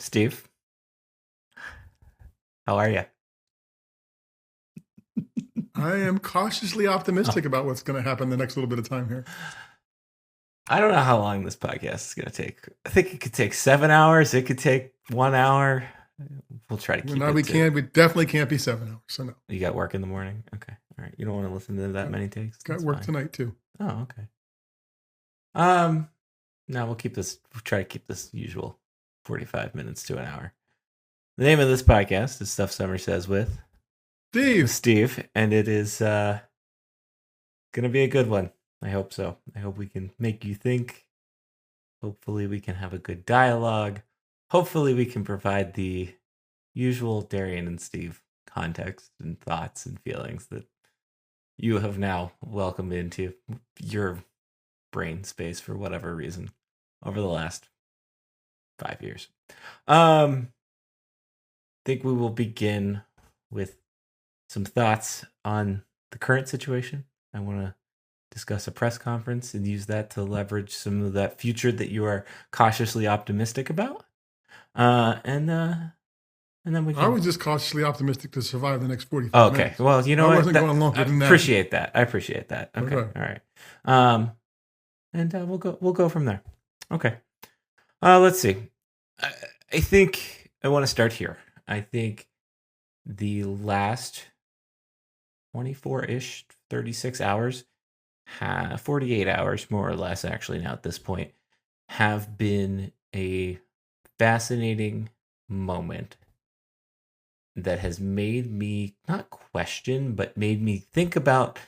Steve, how are you? I am cautiously Oh, optimistic about what's going to happen the next little bit of time here. I don't know how long this podcast is going to take. I think it could take 7 hours. It could take 1 hour. We'll try to keep No, it we to. can't. We definitely can't be 7 hours. So no, You got work in the morning? Okay. All right. You don't want to listen to that got, many takes? got That's work fine. tonight too. Oh, okay. Um, no, we'll try to keep this usual 45 minutes to an hour. The name of this podcast is Stuff Summer Says with Steve, Steve, and it is going to be a good one. I hope so. I hope we can make you think. Hopefully, we can have a good dialogue. Hopefully, we can provide the usual Darian and Steve context and thoughts and feelings that you have now welcomed into your brain space for whatever reason over the last 5 years. I think we will begin with some thoughts on the current situation. I want to discuss a press conference and use that to leverage some of that future that you are cautiously optimistic about. And then we I can. was just cautiously optimistic to survive the next Oh, 45 okay. minutes. Well, you know I what? wasn't going I longer than that. appreciate that. I appreciate that. Okay. Okay. All right. Um, and we'll go from there. Okay. Let's see. I, I think I want to start here. I think the last 24-ish, 36 hours, 48 hours more or less actually now at this point, have been a fascinating moment that has made me not question but made me think about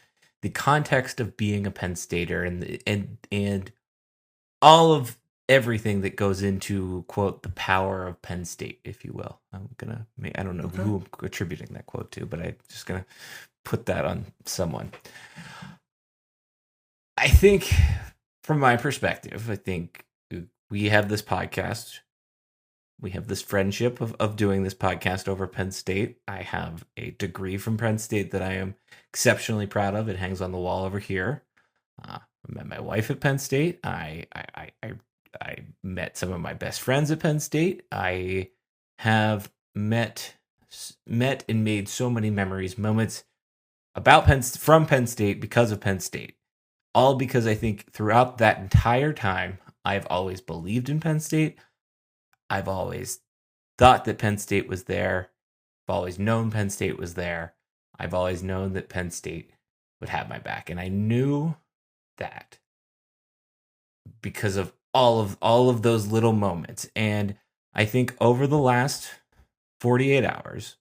the context of being a Penn Stater and all of everything that goes into, quote, the power of Penn State, if you will. I don't know Okay. who I'm attributing that quote to, but I'm just gonna put that on someone. I think from my perspective, I think we have this podcast. We have this friendship of doing this podcast over Penn State. I have a degree from Penn State that I am exceptionally proud of. It hangs on the wall over here. I met my wife at Penn State. I met some of my best friends at Penn State. I have met and made so many memories, moments from Penn State because of Penn State. All because I think throughout that entire time, I've always believed in Penn State. I've always thought that Penn State was there. I've always known Penn State was there. I've always known that Penn State would have my back. And I knew that because of all of those little moments. And I think over the last 48 hours,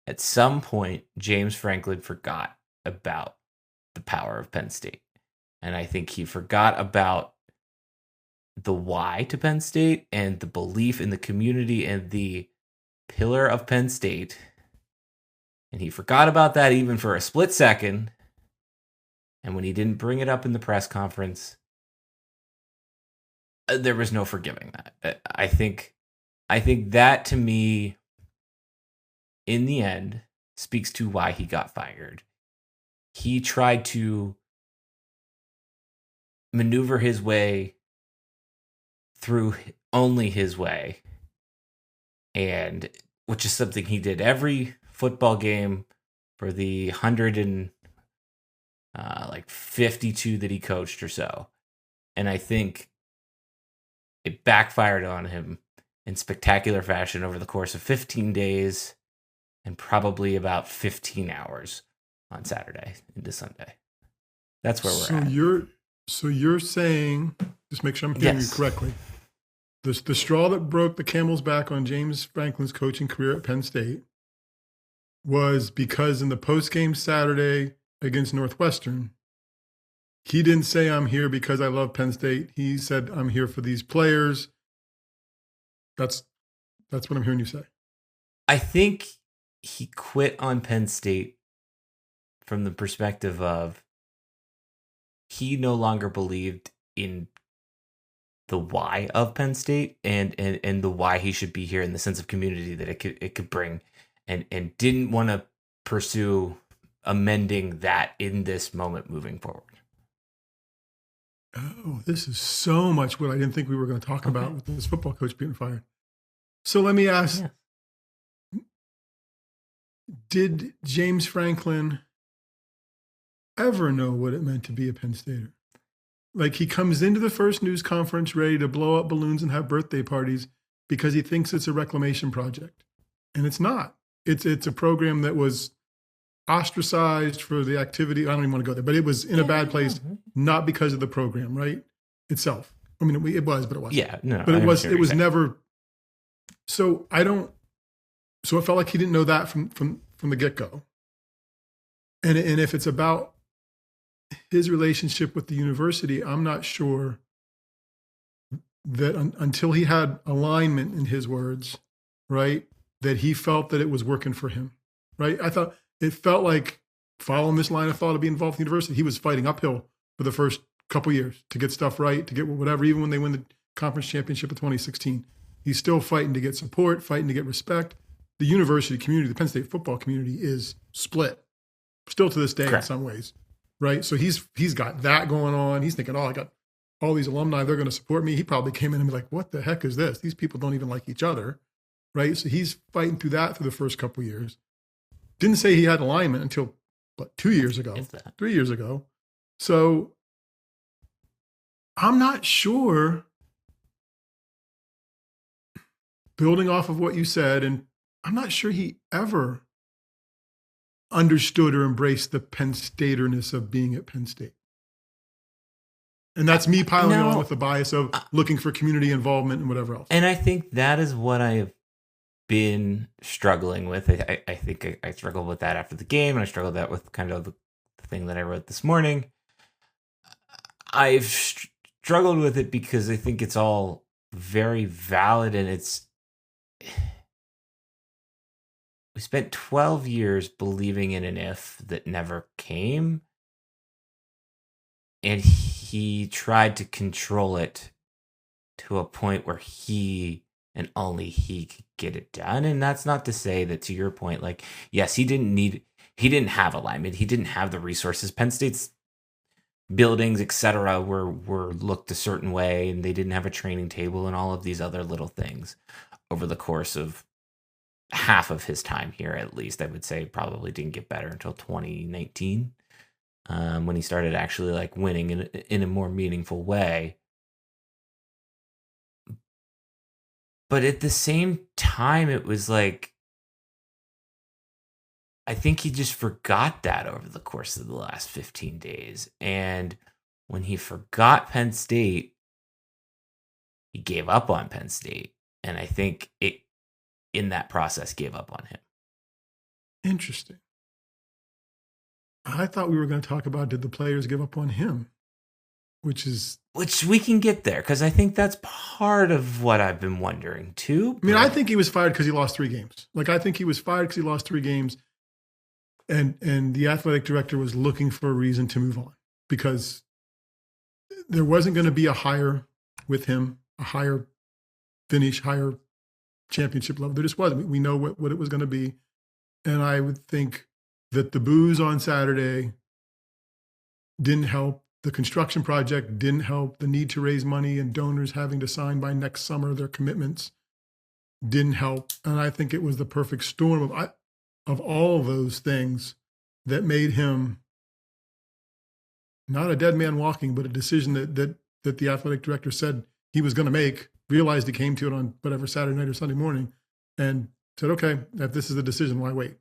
at some point, James Franklin forgot about the power of Penn State. And I think he forgot about the why to Penn State and the belief in the community and the pillar of Penn State. And he forgot about that even for a split second. And when he didn't bring it up in the press conference, there was no forgiving that. I think that to me, in the end, speaks to why he got fired. He tried to maneuver his way through only his way, and which is something he did every football game for the 152 that he coached or so. And I think it backfired on him in spectacular fashion over the course of 15 days and probably about 15 hours on Saturday into Sunday. That's where we're So at. you're saying, just make sure I'm hearing you Yes. correctly. The straw that broke the camel's back on James Franklin's coaching career at Penn State was because in the post-game Saturday against Northwestern, he didn't say, I'm here because I love Penn State. He said, I'm here for these players. That's what I'm hearing you say. I think he quit on Penn State from the perspective of he no longer believed in the why of Penn State and the why he should be here in the sense of community that it could bring, and didn't want to pursue amending that in this moment moving forward. Oh, this is so much what I didn't think we were going to talk Okay. about with this football coach being fired. So let me ask, Yeah. did James Franklin ever know what it meant to be a Penn Stater? Like, he comes into the first news conference ready to blow up balloons and have birthday parties because he thinks it's a reclamation project. And it's not. It's a program that was ostracized for the activity. I don't even want to go there, but it was in a bad place, not because of the program, right? Itself. I mean, it was, but it wasn't. Yeah, no, But I it was understand what you're saying. never. So so it felt like he didn't know that from the get-go. And if it's about his relationship with the university, I'm not sure that until he had alignment, in his words, right, that he felt that it was working for him, right? It felt like, following this line of thought of being involved in the university, he was fighting uphill for the first couple years to get stuff right, to get whatever, even when they win the conference championship in 2016. He's still fighting to get support, fighting to get respect. The university community, the Penn State football community, is split still to this day. Correct. In some ways, right? So he's got that going on. He's thinking, oh, I got all these alumni, they're going to support me. He probably came in and be like, what the heck is this? These people don't even like each other, right? So he's fighting through that through the first couple of years. Didn't say he had alignment until, 2 years ago, 3 years ago. So I'm not sure, building off of what you said, and I'm not sure he ever understood or embraced the Penn Staterness of being at Penn State. And that's me piling on with the bias of looking for community involvement and whatever else. And I think that is what I have been struggling with. I think I struggled with that after the game, and I struggled that with kind of the thing that I wrote this morning. I've struggled with it because I think it's all very valid, and we spent 12 years believing in an if that never came, and he tried to control it to a point where he and only he could get it done. And that's not to say that, to your point, like, yes, he didn't have alignment, he didn't have the resources. Penn State's buildings, etc., were looked a certain way, and they didn't have a training table and all of these other little things over the course of half of his time here. At least I would say probably didn't get better until 2019, when he started actually like winning in a more meaningful way. But at the same time, it was like, I think he just forgot that over the course of the last 15 days. And when he forgot Penn State, he gave up on Penn State. And I think it, in that process, gave up on him. Interesting. I thought we were going to talk about, did the players give up on him? Which we can get there, because I think that's part of what I've been wondering too. I mean, I think he was fired because he lost 3 games. Like, I think he was fired because he lost 3 games, and the athletic director was looking for a reason to move on, because there wasn't going to be a hire with him, a higher finish, higher championship level. There just wasn't. We know what it was going to be, and I would think that the booze on Saturday didn't help. The construction project didn't help. The need to raise money and donors having to sign by next summer their commitments didn't help. And I think it was the perfect storm of all of those things that made him not a dead man walking, but a decision that the athletic director said he was going to make, realized he came to it on whatever Saturday night or Sunday morning, and said, okay, if this is the decision, why wait?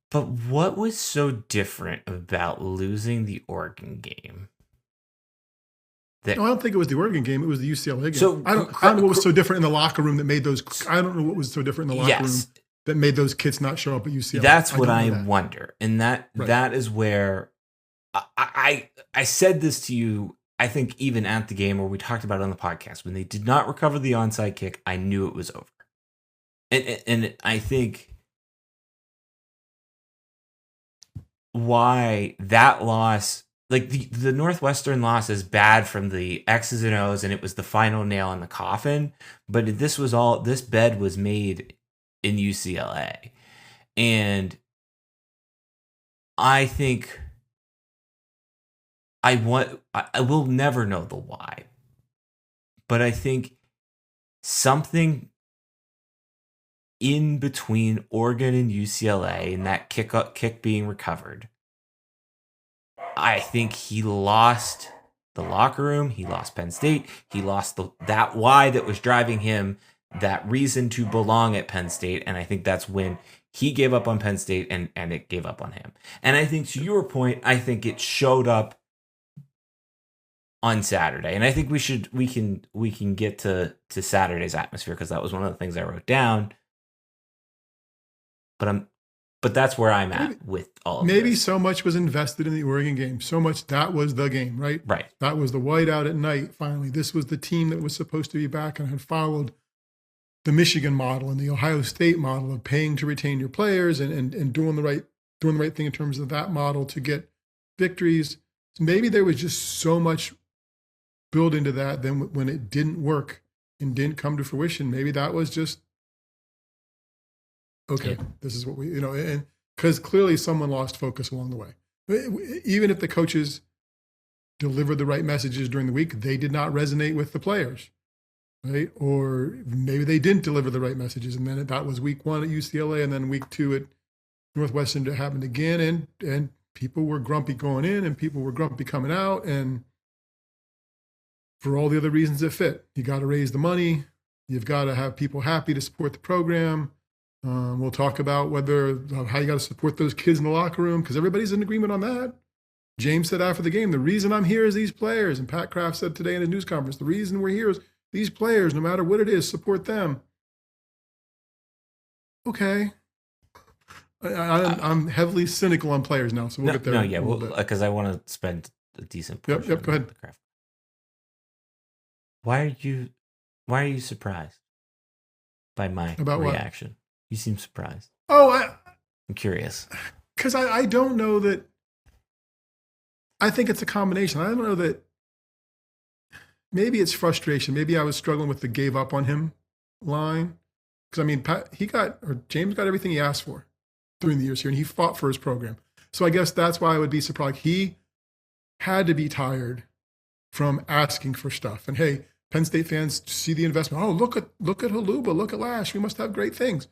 But what was so different about losing the Oregon game? No, I don't think it was the Oregon game. It was the UCLA game. So I don't know what was so different in the locker room that made those. I don't know what was so different in the locker room that made those kids not show up at UCLA. That's what I wonder, and that is where I said this to you. I think even at the game, where we talked about it on the podcast, when they did not recover the onside kick, I knew it was over. And I think why that loss, like the Northwestern loss, is bad from the X's and O's, and it was the final nail in the coffin. But this bed was made in UCLA. And I think I will never know the why. But I think something in between Oregon and UCLA and that kick being recovered. I think he lost the locker room. He lost Penn State. He lost that why that was driving him, that reason to belong at Penn State. And I think that's when he gave up on Penn State and it gave up on him. And I think to your point, I think it showed up on Saturday. And I think we can get to Saturday's atmosphere because that was one of the things I wrote down. But that's where I'm at with all of maybe this. So much was invested in the Oregon game. So much that was the game, right? Right. That was the whiteout at night. Finally, this was the team that was supposed to be back and had followed the Michigan model and the Ohio State model of paying to retain your players and doing the right thing in terms of that model to get victories. So maybe there was just so much built into that. Then when it didn't work and didn't come to fruition, maybe that was just, okay, yeah. This is what we, and because clearly someone lost focus along the way. Even if the coaches delivered the right messages during the week, they did not resonate with the players, right? Or maybe they didn't deliver the right messages. And then that was week 1 at UCLA, and then week 2 at Northwestern it happened again. And people were grumpy going in and people were grumpy coming out. And for all the other reasons that fit, you got to raise the money. You've got to have people happy to support the program. We'll talk about how you got to support those kids in the locker room because everybody's in agreement on that. James said after the game, the reason I'm here is these players. And Pat Kraft said today in a news conference, the reason we're here is these players, no matter what it is, support them. Okay. I'm heavily cynical on players now, so we'll get there. No, yeah, because I want to spend a decent portion. Yep, go ahead. Why are you surprised by my reaction? What? You seem surprised. Oh, I'm curious. Because I don't know that. I think it's a combination. I don't know that. Maybe it's frustration. Maybe I was struggling with the gave up on him line. Because, I mean, James got everything he asked for during the years here, and he fought for his program. So I guess that's why I would be surprised. He had to be tired from asking for stuff. And, hey, Penn State fans see the investment. Oh, look at Haluba, look at Lash. We must have great things.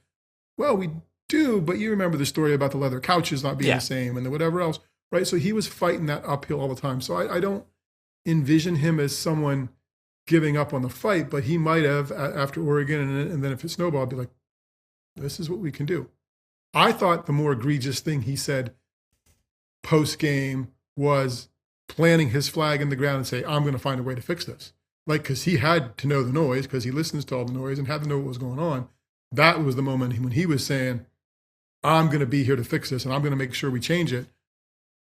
Well, we do, but you remember the story about the leather couches not being the same and the whatever else, right? So he was fighting that uphill all the time. So I don't envision him as someone giving up on the fight, but he might have after Oregon, and then if it snowballed, be like, this is what we can do. I thought the more egregious thing he said post-game was planting his flag in the ground and say, I'm going to find a way to fix this. Like, because he had to know the noise, because he listens to all the noise and had to know what was going on. That was the moment when he was saying, I'm going to be here to fix this and I'm going to make sure we change it.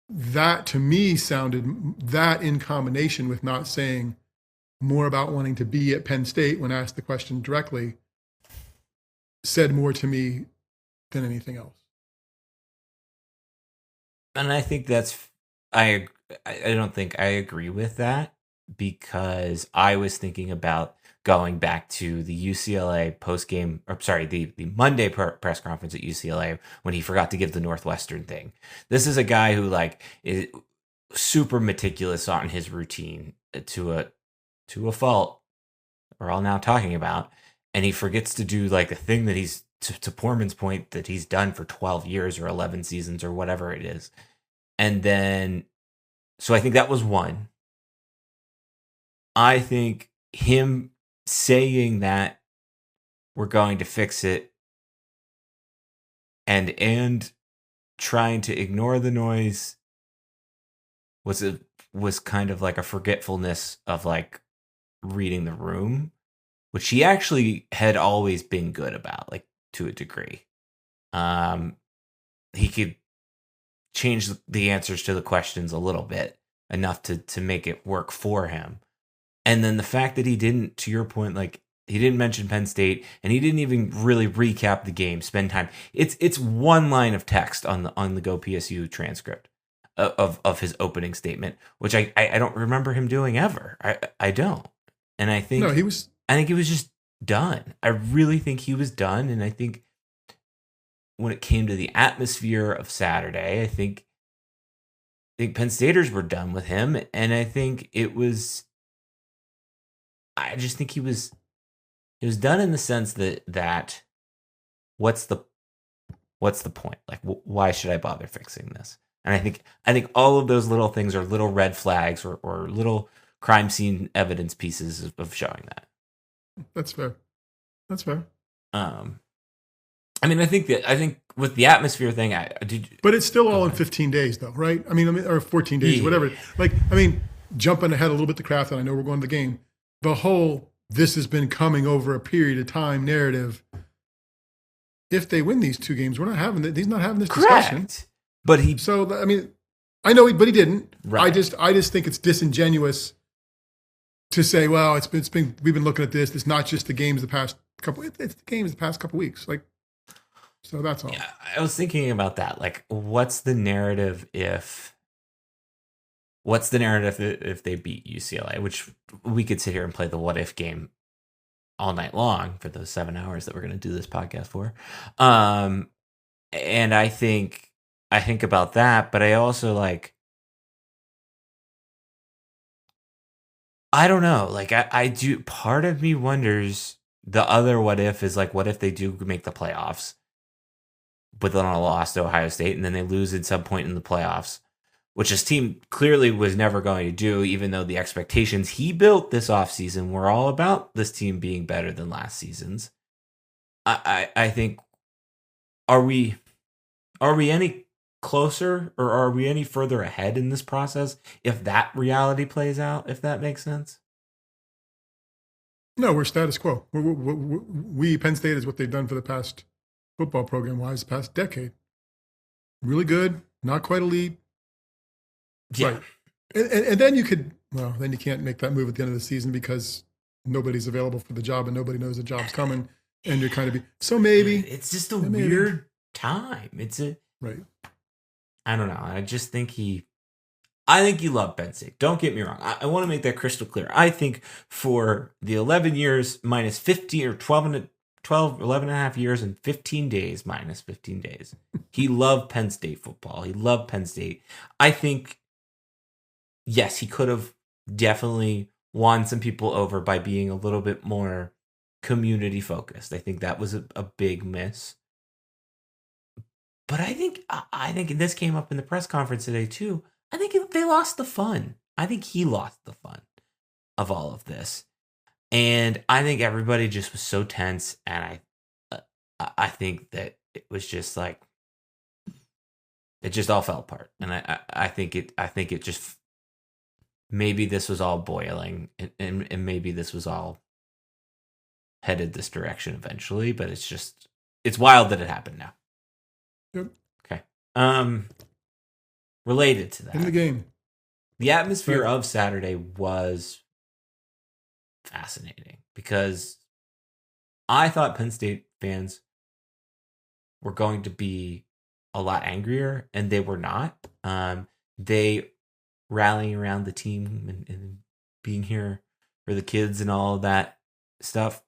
That to me sounded, that in combination with not saying more about wanting to be at Penn State when asked the question directly, said more to me than anything else. And I think I don't think I agree with that, because I was thinking about going back to the UCLA the Monday press conference at UCLA when he forgot to give the Northwestern thing. This is a guy who is super meticulous on his routine to a fault we're all now talking about, and he forgets to do a thing that he's to Poorman's point that he's done for 12 years or 11 seasons or whatever it is. And then so I think that was one. I think him saying that we're going to fix it and trying to ignore the noise was kind of like a forgetfulness of reading the room, which he actually had always been good about, to a degree. He could change the answers to the questions a little bit enough to make it work for him. And then the fact that he didn't, to your point, he didn't mention Penn State, and he didn't even really recap the game, spend time. It's one line of text on the Go PSU transcript of his opening statement, which I don't remember him doing ever. I don't, and I think he was just done. I really think he was done, and I think when it came to the atmosphere of Saturday, I think Penn Staters were done with him, and I think it was. I just think he was It was done in the sense that what's the point? Like, why should I bother fixing this? And I think all of those little things are little red flags or little crime scene evidence pieces of showing that. That's fair. That's fair. I mean, I think with the atmosphere thing, but it's still all in 15 days, though, right? I mean, or 14 days, whatever. Like, I mean, jumping ahead a little bit to Kraft, and I know we're going to the game. The whole this has been coming over a period of time narrative. If they win these 2 games, we're not having that. He's not having this discussion. But he. So I mean, I know, but he didn't. Right. I just think it's disingenuous to say, well, it's been we've been looking at this. It's not just the games the past couple. It's the games the past couple weeks. Like, so that's all. Yeah, I was thinking about that. Like, what's the narrative if they beat UCLA? Which we could sit here and play the what if game all night long for those 7 hours that we're going to do this podcast for. And I think about that, but I also I don't know. Like, I do. Part of me wonders the other what if is like, what if they do make the playoffs, but then a loss to Ohio State, and then they lose at some point in the playoffs, which his team clearly was never going to do, even though the expectations he built this offseason were all about this team being better than last season's. I think, are we any closer, or are we any further ahead in this process if that reality plays out, if that makes sense? No, we're status quo. We Penn State is what they've done for the past football program-wise, past decade. Really good, not quite elite. Yeah. Right. And then you can't make that move at the end of the season because nobody's available for the job and nobody knows the job's coming, and you're kind of so maybe it's just a weird time. Right. I don't know. I think he loved Penn State. Don't get me wrong. I want to make that crystal clear. I think for the 11 years minus 15 or 11 and a half years and 15 days minus 15 days, he loved Penn State football. He loved Penn State. I think, yes, he could have definitely won some people over by being a little bit more community focused. I think that was a big miss. But I think this came up in the press conference today too. I think they lost the fun. I think he lost the fun of all of this, and I think everybody just was so tense. And I think that it was just like it just all fell apart. And I think it just maybe this was all boiling, and maybe this was all headed this direction eventually. But it's wild that it happened now. Yep. Okay. Related to that, in the game, the atmosphere of Saturday was fascinating because I thought Penn State fans were going to be a lot angrier, and they were not. They rallying around the team and being here for the kids and all of that stuff.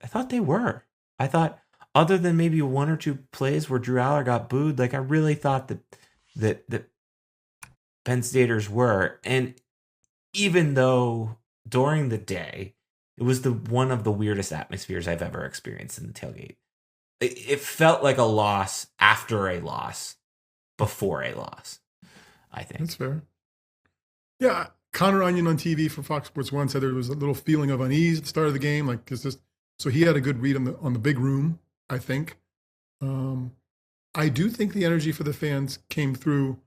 I thought they were. I thought, other than maybe 1 or 2 plays where Drew Aller got booed, like I really thought that Penn Staters were. And even though during the day, it was one of the weirdest atmospheres I've ever experienced in the tailgate. It felt like a loss after a loss, before a loss, I think. That's fair. Yeah, Connor Onion on TV for Fox Sports 1 said there was a little feeling of unease at the start of the game. Like, so he had a good read on the big room, I think. I do think the energy for the fans came through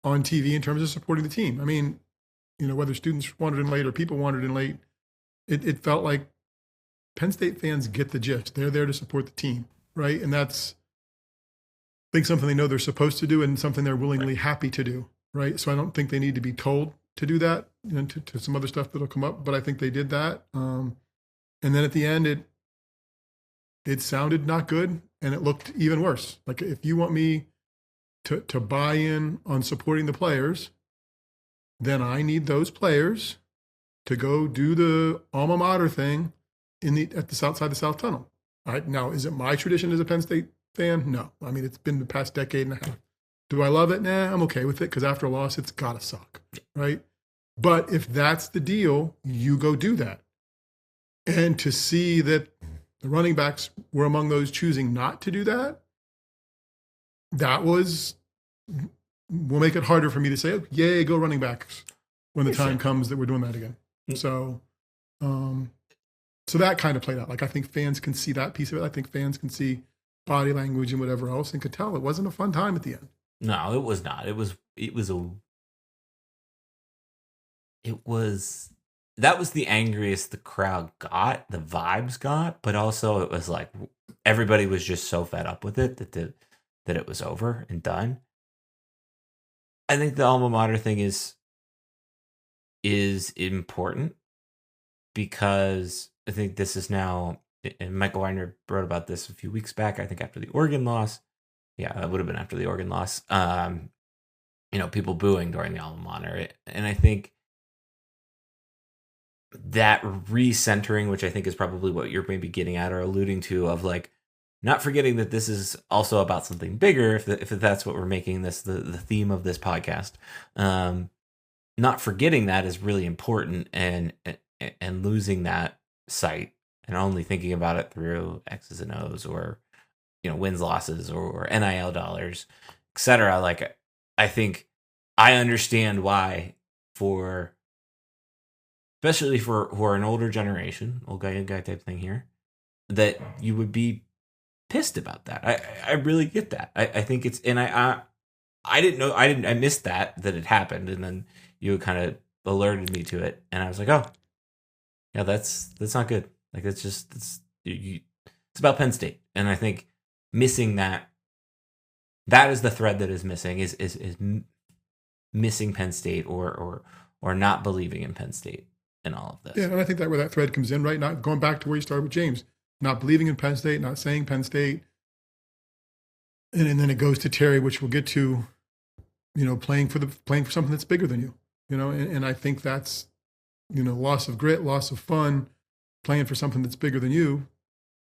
on TV in terms of supporting the team. I mean, whether students wandered in late or people wandered in late, it felt like Penn State fans get the gist. They're there to support the team, right? And that's, I think, something they know they're supposed to do and something they're willingly happy to do, right? So I don't think they need to be told to do that, to some other stuff that'll come up, but I think they did that. And then at the end, it sounded not good, and it looked even worse. Like, if you want me to buy in on supporting the players, then I need those players to go do the alma mater thing outside the South Tunnel. All right, now, is it my tradition as a Penn State fan? No. I mean, it's been the past decade and a half. Do I love it? Nah, I'm okay with it, because after a loss, it's got to suck, right? But if that's the deal, you go do that. And to see that the running backs were among those choosing not to do that, that was, will make it harder for me to say, oh, yay, go running backs when the time comes that we're doing that again. So, so that kind of played out. Like, I think fans can see that piece of it. I think fans can see body language and whatever else and could tell it wasn't a fun time at the end. No, it was not. That was the angriest the crowd got, the vibes got, but also it was like everybody was just so fed up with it that it was over and done. I think the alma mater thing is important because I think this is now, and Michael Weiner wrote about this a few weeks back, I think after the Oregon loss. Yeah, that would have been after the Oregon loss. People booing during the alma mater. And I think that recentering, which I think is probably what you're maybe getting at or alluding to, of like not forgetting that this is also about something bigger, if that's what we're making this the theme of this podcast. Not forgetting that is really important, and losing that sight and only thinking about it through X's and O's or wins, losses, or NIL dollars, etc. Like, I think I understand why, especially for who are an older generation, old guy type thing here, that you would be pissed about that. I really get that. I think it's, and I didn't know, I missed that it happened, and then you kind of alerted me to it, and I was like, oh, yeah, that's not good. Like, it's about Penn State, and I think missing that is the thread that is missing, is missing Penn State or not believing in Penn State in all of this. Yeah, and I think that where that thread comes in, right? Not going back to where you started with James, not believing in Penn State, not saying Penn State, and then it goes to Terry, which we'll get to, playing for something that's bigger than you, and I think that's, loss of grit, loss of fun, playing for something that's bigger than you.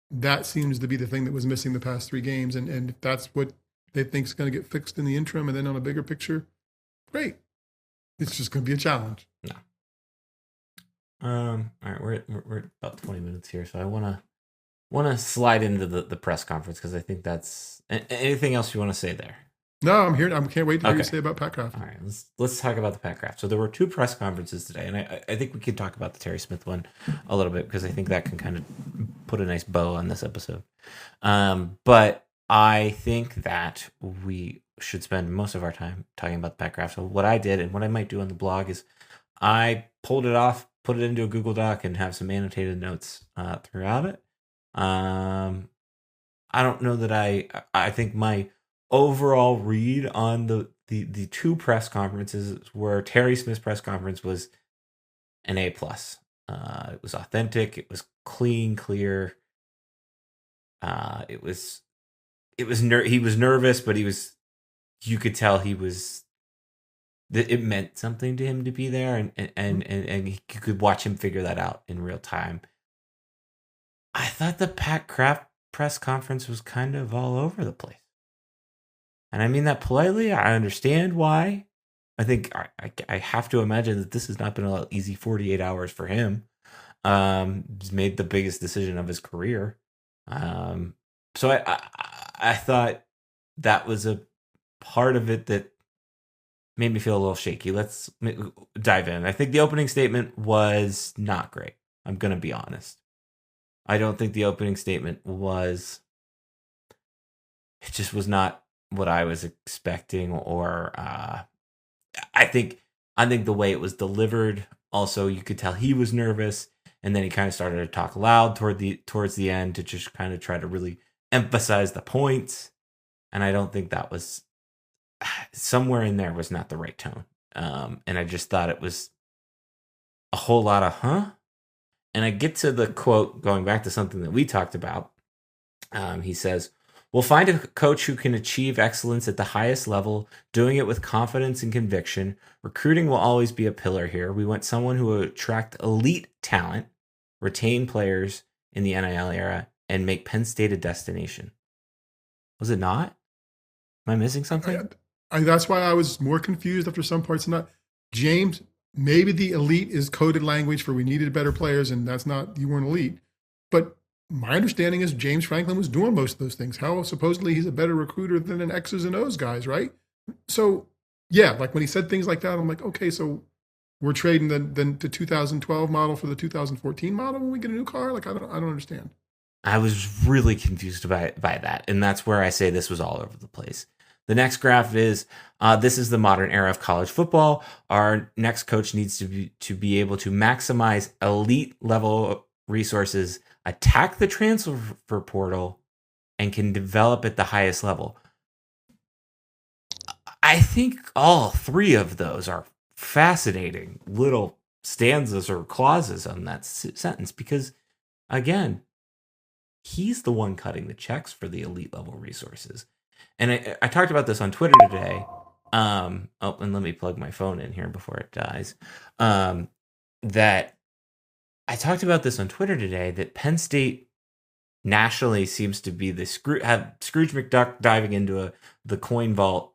That seems to be the thing that was missing the past 3 games. And if that's what they think is going to get fixed in the interim and then on a bigger picture, great. It's just going to be a challenge. No. All right, we're at about 20 minutes here, so I want to slide into the press conference, because I think that's anything else you want to say there. No, I'm here. I can't wait to hear you say about Pat Kraft. All right, let's talk about the Pat Kraft. So there were 2 press conferences today, and I think we could talk about the Terry Smith one a little bit, because I think that can kind of put a nice bow on this episode. But I think that we should spend most of our time talking about the Pat Kraft. So what I did, and what I might do on the blog, is I pulled it off, put it into a Google Doc, and have some annotated notes throughout it. I don't know that I think my overall read on the 2 press conferences, where Terry Smith's press conference was an A+. It was authentic. It was clean, clear. He was nervous, but you could tell it meant something to him to be there, and you could watch him figure that out in real time. I thought the Pat Kraft press conference was kind of all over the place. And I mean that politely. I understand why. I think I have to imagine that this has not been an easy 48 hours for him. He's made the biggest decision of his career. So I thought that was a part of it that made me feel a little shaky. Let's dive in. I think the opening statement was not great. I'm going to be honest. I don't think the opening statement it just was not what I was expecting, or I think the way it was delivered, also you could tell he was nervous, and then he kind of started to talk loud towards the end to just kind of try to really emphasize the points, and I don't think that was, somewhere in there was not the right tone, and I just thought it was a whole lot of and I get to the quote, going back to something that we talked about. He says, "We'll find a coach who can achieve excellence at the highest level, doing it with confidence and conviction. Recruiting will always be a pillar here. We want someone who will attract elite talent, retain players in the NIL era, and make Penn State a destination." Was it not? Am I missing something? That's why I was more confused after some parts. Not James. Maybe the elite is coded language for we needed better players, and that's not, you weren't elite. But my understanding is James Franklin was doing most of those things. How supposedly he's a better recruiter than an X's and O's guys, right? So yeah, like when he said things like that, I'm like, okay, so we're trading the 2012 model for the 2014 model when we get a new car. Like I don't understand. I was really confused by that, and that's where I say this was all over the place. The next graph is this is the modern era of college football. Our next coach needs to be able to maximize elite level resources, attack the transfer portal, and can develop at the highest level. I think all three of those are fascinating little stanzas or clauses on that sentence because, again, he's the one cutting the checks for the elite level resources. And I talked about this on Twitter today. And let me plug my phone in here before it dies. That I talked about this on Twitter today, that Penn State nationally seems to be have Scrooge McDuck diving into the coin vault.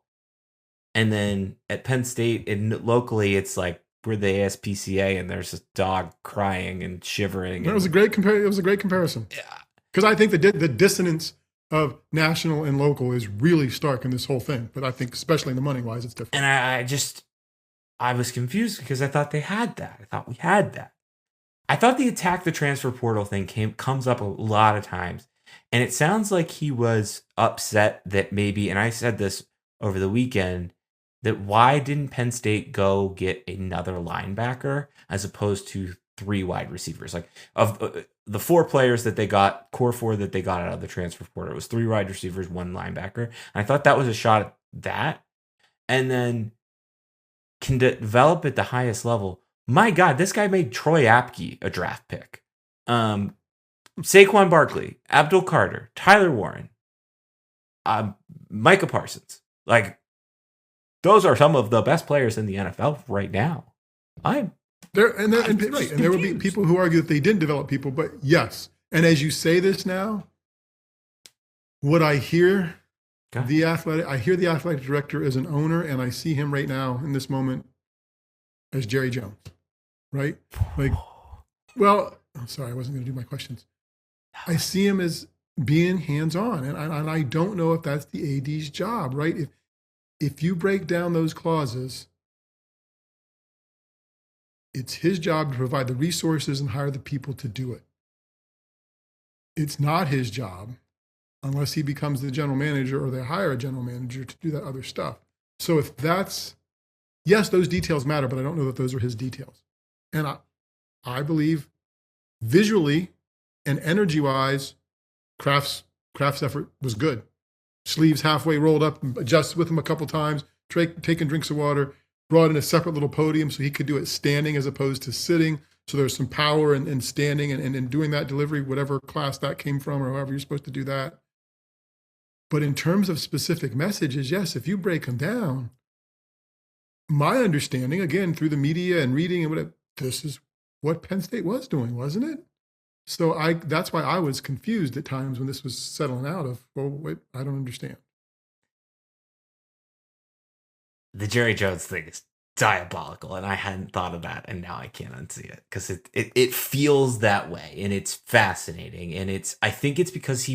And then at Penn State, and locally, it's like we're the ASPCA, and there's a dog crying and shivering. It was a great comparison. Yeah. Because I think the dissonance of national and local is really stark in this whole thing. But I think especially in the money wise, it's different. And I was confused because I thought they had that. I thought we had that. I thought the attack the transfer portal thing comes up a lot of times. And it sounds like he was upset that maybe, and I said this over the weekend, that why didn't Penn State go get another linebacker as opposed to 3 wide receivers? Like of the 4 players that they got, core 4 that they got out of the transfer portal, it was 3 wide receivers, 1 linebacker. And I thought that was a shot at that. And then can develop at the highest level. My God, this guy made Troy Apke a draft pick. Saquon Barkley, Abdul Carter, Tyler Warren, Micah Parsons. Like, those are some of the best players in the NFL right now. There will be people who argue that they didn't develop people, but yes. And as you say this now, what I hear, the athletic director as an owner, and I see him right now in this moment as Jerry Jones, right? Like, well, I'm sorry, I wasn't going to do my questions. I see him as being hands-on, and I don't know if that's the AD's job, right? If you break down those clauses, it's his job to provide the resources and hire the people to do it. It's not his job, unless he becomes the general manager or they hire a general manager to do that other stuff. So if that's, yes, those details matter, but I don't know that those are his details. And I believe visually and energy-wise, Kraft's effort was good. Sleeves halfway rolled up, adjusted with him a couple times, taking drinks of water, brought in a separate little podium so he could do it standing as opposed to sitting. So there's some power in standing and doing that delivery, whatever class that came from or however you're supposed to do that. But in terms of specific messages, yes, if you break them down, my understanding, again, through the media and reading and whatever, this is what Penn State was doing, wasn't it? So that's why I was confused at times when this was settling out of, well, wait, I don't understand. The Jerry Jones thing is diabolical, and I hadn't thought of that, and now I can't unsee it because it feels that way, and it's fascinating, and I think it's because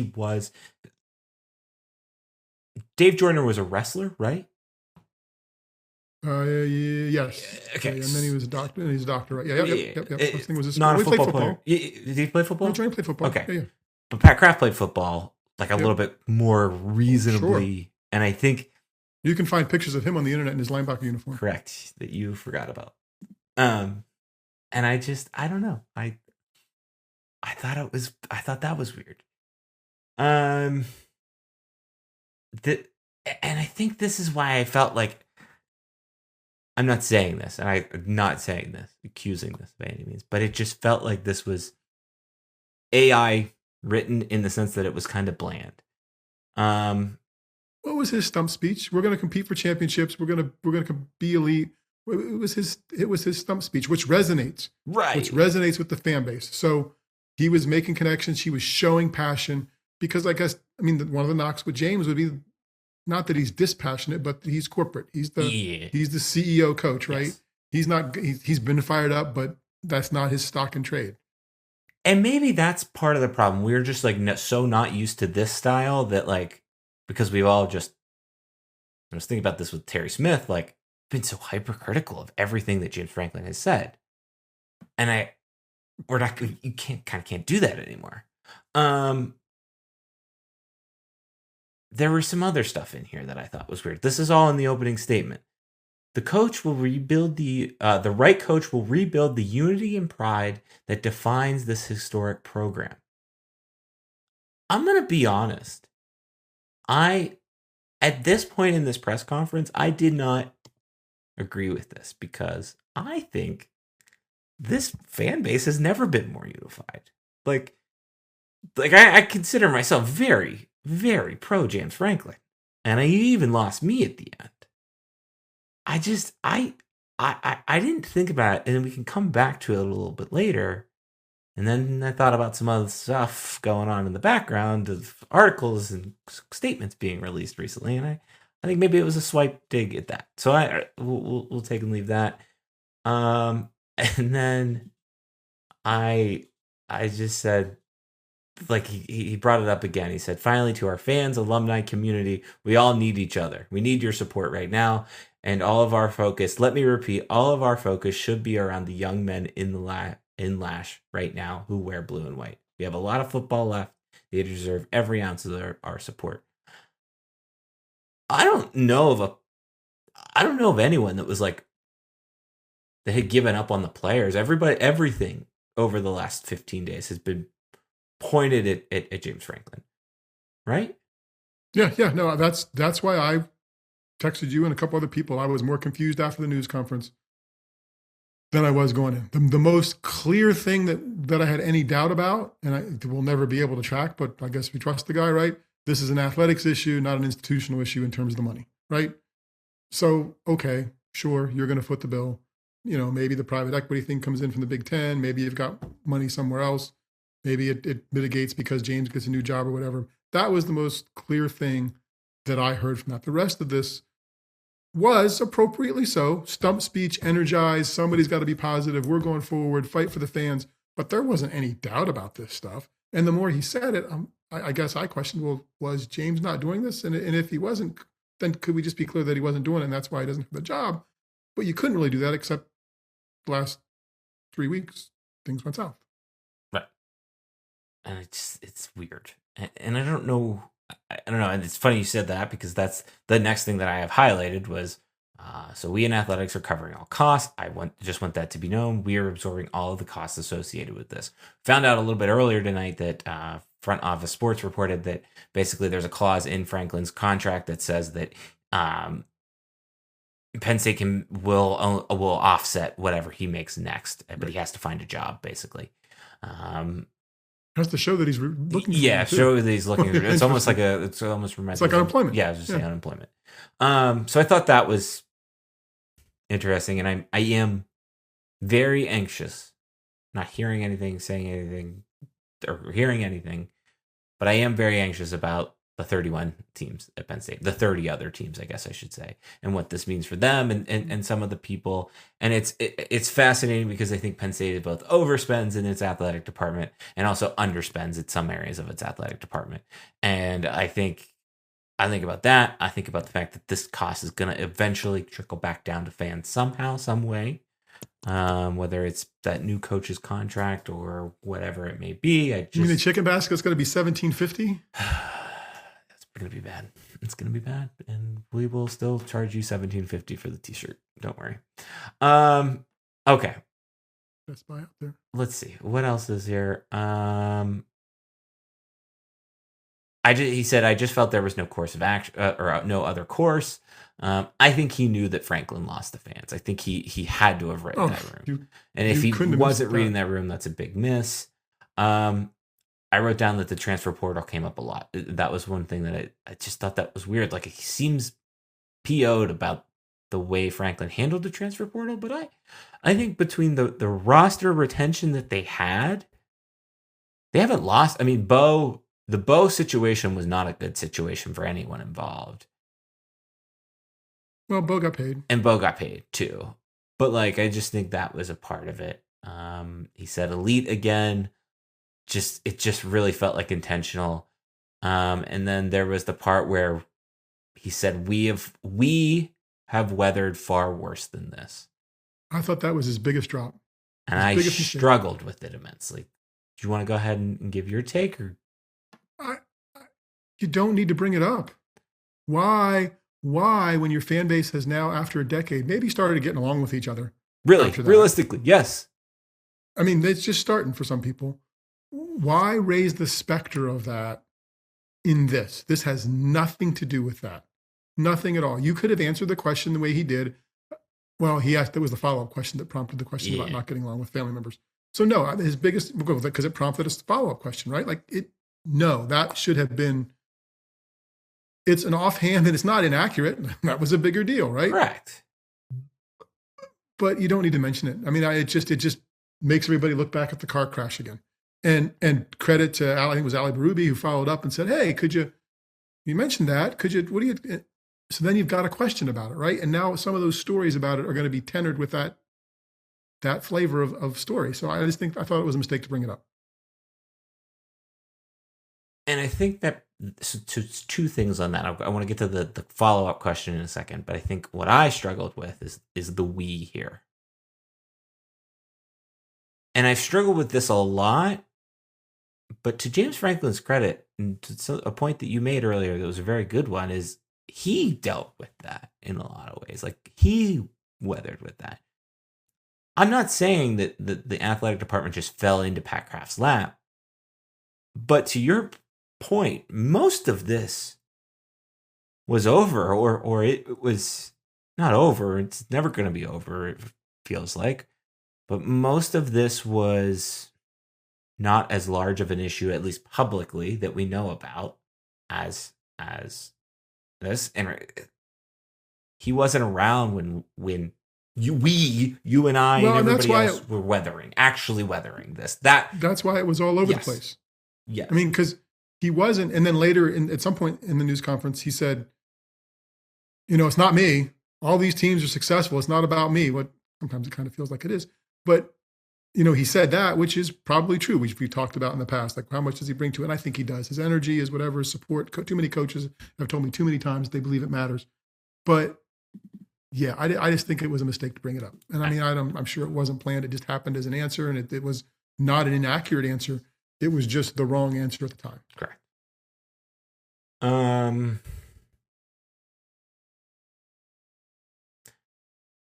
Dave Joyner was a wrestler, right? Yes. Okay. And then he was a doctor. And he's a doctor, right? Yep. This thing was a not a football player. Did he play football? No, Johnny played football. Okay. Yeah. But Pat Kraft played football like a little bit more reasonably, sure. And I think you can find pictures of him on the internet in his linebacker uniform. Correct, that you forgot about. And I don't know. I thought that was weird. And I think this is why I felt like, I'm not saying this, and I'm not saying this, accusing this by any means, but it just felt like this was AI written in the sense that it was kind of bland. What was his stump speech? We're going to compete for championships. We're going to be elite. It was his stump speech, which resonates, right? Which resonates with the fan base. So he was making connections. He was showing passion because one of the knocks with James would be not that he's dispassionate, but he's corporate. He's the CEO coach, right? Yes. He's been fired up, but that's not his stock and trade. And maybe that's part of the problem. We're just like so not used to this style that like, because we've all just, I was thinking about this with Terry Smith, like been so hypercritical of everything that James Franklin has said. And you can't do that anymore. There was some other stuff in here that I thought was weird. This is all in the opening statement. The coach will rebuild the right coach will rebuild the unity and pride that defines this historic program. I'm going to be honest. At this point in this press conference, I did not agree with this because I think this fan base has never been more unified. Like I consider myself very, very pro James Franklin, and he even lost me at the end. I didn't think about it, and we can come back to it a little bit later. And then I thought about some other stuff going on in the background of articles and statements being released recently, and I think maybe it was a swipe dig at that. So we'll take and leave that. And then I just said, like he brought it up again. He said, finally, to our fans, alumni community, we all need each other. We need your support right now. And all of our focus, let me repeat, all of our focus should be around the young men in Lash right now who wear blue and white. We have a lot of football left. They deserve every ounce of our support. I don't know of anyone that was like, that had given up on the players. Everything over the last 15 days has been pointed at James Franklin, right? Yeah. No, that's why I texted you and a couple other people. I was more confused after the news conference than I was going in. The most clear thing that I had any doubt about, and I will never be able to track, but I guess we trust the guy, right? This is an athletics issue, not an institutional issue in terms of the money, right? So, okay, sure, you're going to foot the bill. Maybe the private equity thing comes in from the Big Ten. Maybe you've got money somewhere else. Maybe it mitigates because James gets a new job or whatever. That was the most clear thing that I heard from that. The rest of this was appropriately so. Stump speech, energized. Somebody's got to be positive. We're going forward. Fight for the fans. But there wasn't any doubt about this stuff. And the more he said it, I guess I questioned, well, was James not doing this? And if he wasn't, then could we just be clear that he wasn't doing it and that's why he doesn't have the job? But you couldn't really do that except the last 3 weeks, things went south. Right. And it's weird. And I don't know. And it's funny you said that because that's the next thing that I have highlighted was, so we in athletics are covering all costs. Just want that to be known. We are absorbing all of the costs associated with this. Found out a little bit earlier tonight that Front Office Sports reported that basically there's a clause in Franklin's contract that says that Penn State will offset whatever he makes next, but he has to find a job basicody. Has to show that he's looking. Yeah, show that he's looking. It's almost like it's like unemployment. Yeah, I was just saying unemployment. So I thought that was interesting, and I am very anxious, not hearing anything, saying anything, or hearing anything, but I am very anxious about the 31 teams at Penn State, the 30 other teams, I guess I should say, and what this means for them and some of the people. And it's fascinating because I think Penn State both overspends in its athletic department and also underspends in some areas of its athletic department. And I think about that. I think about the fact that this cost is going to eventually trickle back down to fans somehow, some way, whether it's that new coach's contract or whatever it may be. You mean the chicken basket's going to be $17.50? Going to be bad. It's going to be bad, and we will still charge you $17.50 for the t-shirt. Don't worry. Okay. Best Buy out there. Let's see what else is here. He said I just felt there was no course of action or no other course. I think he knew that Franklin lost the fans. I think he had to have read that room, and if he wasn't reading that room, that's a big miss. I wrote down that the transfer portal came up a lot. That was one thing that I just thought that was weird. Like, he seems PO'd about the way Franklin handled the transfer portal, but I think between the roster retention that they haven't lost. I mean, the Bo situation was not a good situation for anyone involved. Well, Bo got paid. And Bo got paid too. But I just think that was a part of it. He said elite again. it just really felt like intentional. And then there was the part where he said, we have weathered far worse than this. I thought that was his biggest drop. And I struggled with it immensely. Do you want to go ahead and give your take? Or you don't need to bring it up. Why, when your fan base has now, after a decade, maybe started getting along with each other? Really? Realistically, yes. I mean, it's just starting for some people. Why raise the specter of that in this? This has nothing to do with that. Nothing at all. You could have answered the question the way he did. Well, he asked, that was the follow-up question that prompted the question about not getting along with family members. So no, his biggest, we'll go with it because it prompted a follow-up question, right? No, that should have been, it's an offhand and it's not inaccurate. That was a bigger deal, right? Correct. But you don't need to mention it. I mean, it just makes everybody look back at the car crash again. And credit to, I think it was Ali Barubi who followed up and said, hey, you mentioned that, so then you've got a question about it, right? And now some of those stories about it are going to be tenured with that flavor of story. So I thought it was a mistake to bring it up. And I think that, so two things on that. I want to get to the follow-up question in a second, but I think what I struggled with is the we here. And I've struggled with this a lot, but to James Franklin's credit, and to a point that you made earlier that was a very good one, is he dealt with that in a lot of ways. Like, he weathered with that. I'm not saying that the athletic department just fell into Pat Kraft's lap, but to your point, most of this was over, or it was not over. It's never going to be over, it feels like. But most of this was not as large of an issue, at least publicly, that we know about as this. And he wasn't around when you and I and everybody else were actually weathering this. That's why it was all over the place. Yeah. I mean, because he wasn't. And then later, at some point in the news conference, he said, it's not me. All these teams are successful. It's not about me. What sometimes it kind of feels like it is. But, he said that, which is probably true, which we've talked about in the past. Like, how much does he bring to it? And I think he does. His energy, his whatever, his support. Too many coaches have told me too many times they believe it matters. But yeah, I just think it was a mistake to bring it up. And I mean, I'm sure it wasn't planned. It just happened as an answer, and it was not an inaccurate answer. It was just the wrong answer at the time. Correct.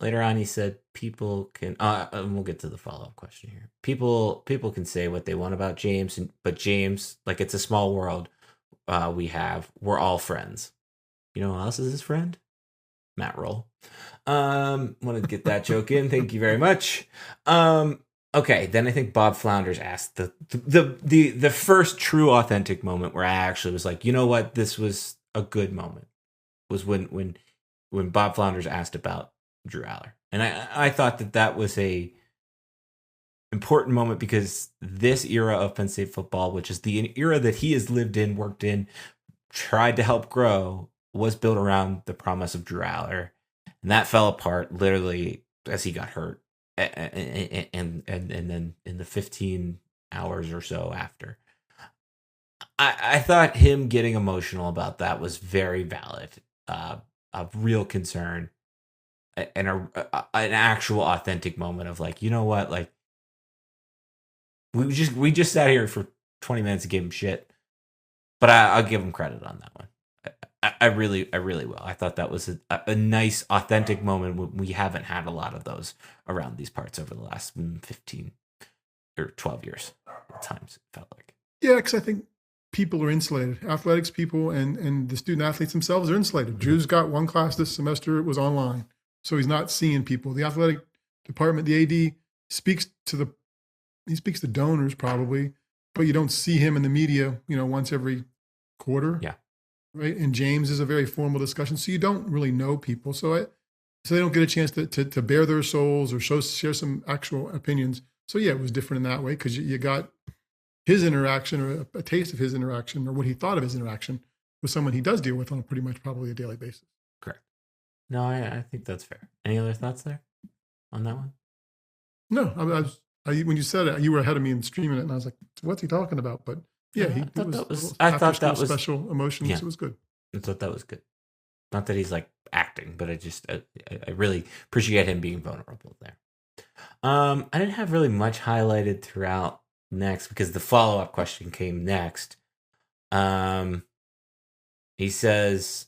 Later on, he said people can. And we'll get to the follow-up question here. People can say what they want about James, but James, like, it's a small world. We're all friends. You know who else is his friend? Matt Roll. Want to get that joke in. Thank you very much. Okay, then I think Bob Flounders asked the first true authentic moment where I actually was like, you know what, this was a good moment, was when Bob Flounders asked about Drew Aller. And I thought that was a important moment because this era of Penn State football, which is the era that he has lived in, worked in, tried to help grow, was built around the promise of Drew Aller. And that fell apart literally as he got hurt. And then in the 15 hours or so after. I thought him getting emotional about that was very valid, a real concern, and an actual authentic moment of like, you know what, like we just sat here for 20 minutes and gave him shit, but I'll give him credit on that one. I really will. I thought that was a nice, authentic moment. We haven't had a lot of those around these parts over the last 15 or 12 years. At times, it felt like. Yeah, because I think people are insulated. Athletics people and the student athletes themselves are insulated. Mm-hmm. Drew's got one class this semester. It was online. So he's not seeing people. The athletic department, the AD, speaks to donors probably, but you don't see him in the media, once every quarter. Yeah. Right. And James is a very formal discussion. So you don't really know people. So they don't get a chance to bare their souls or share some actual opinions. So yeah, it was different in that way because you got his interaction or a taste of his interaction or what he thought of his interaction with someone he does deal with on a pretty much probably a daily basis. Correct. No, I think that's fair. Any other thoughts there on that one? No, when you said it, you were ahead of me in streaming it, and I was like, "What's he talking about?" But yeah, I it thought was. that was. I After thought school that was special emotions. Yeah. It was good. I thought that was good. Not that he's like acting, but I really appreciate him being vulnerable there. I didn't have really much highlighted throughout next because the follow-up question came next. He says,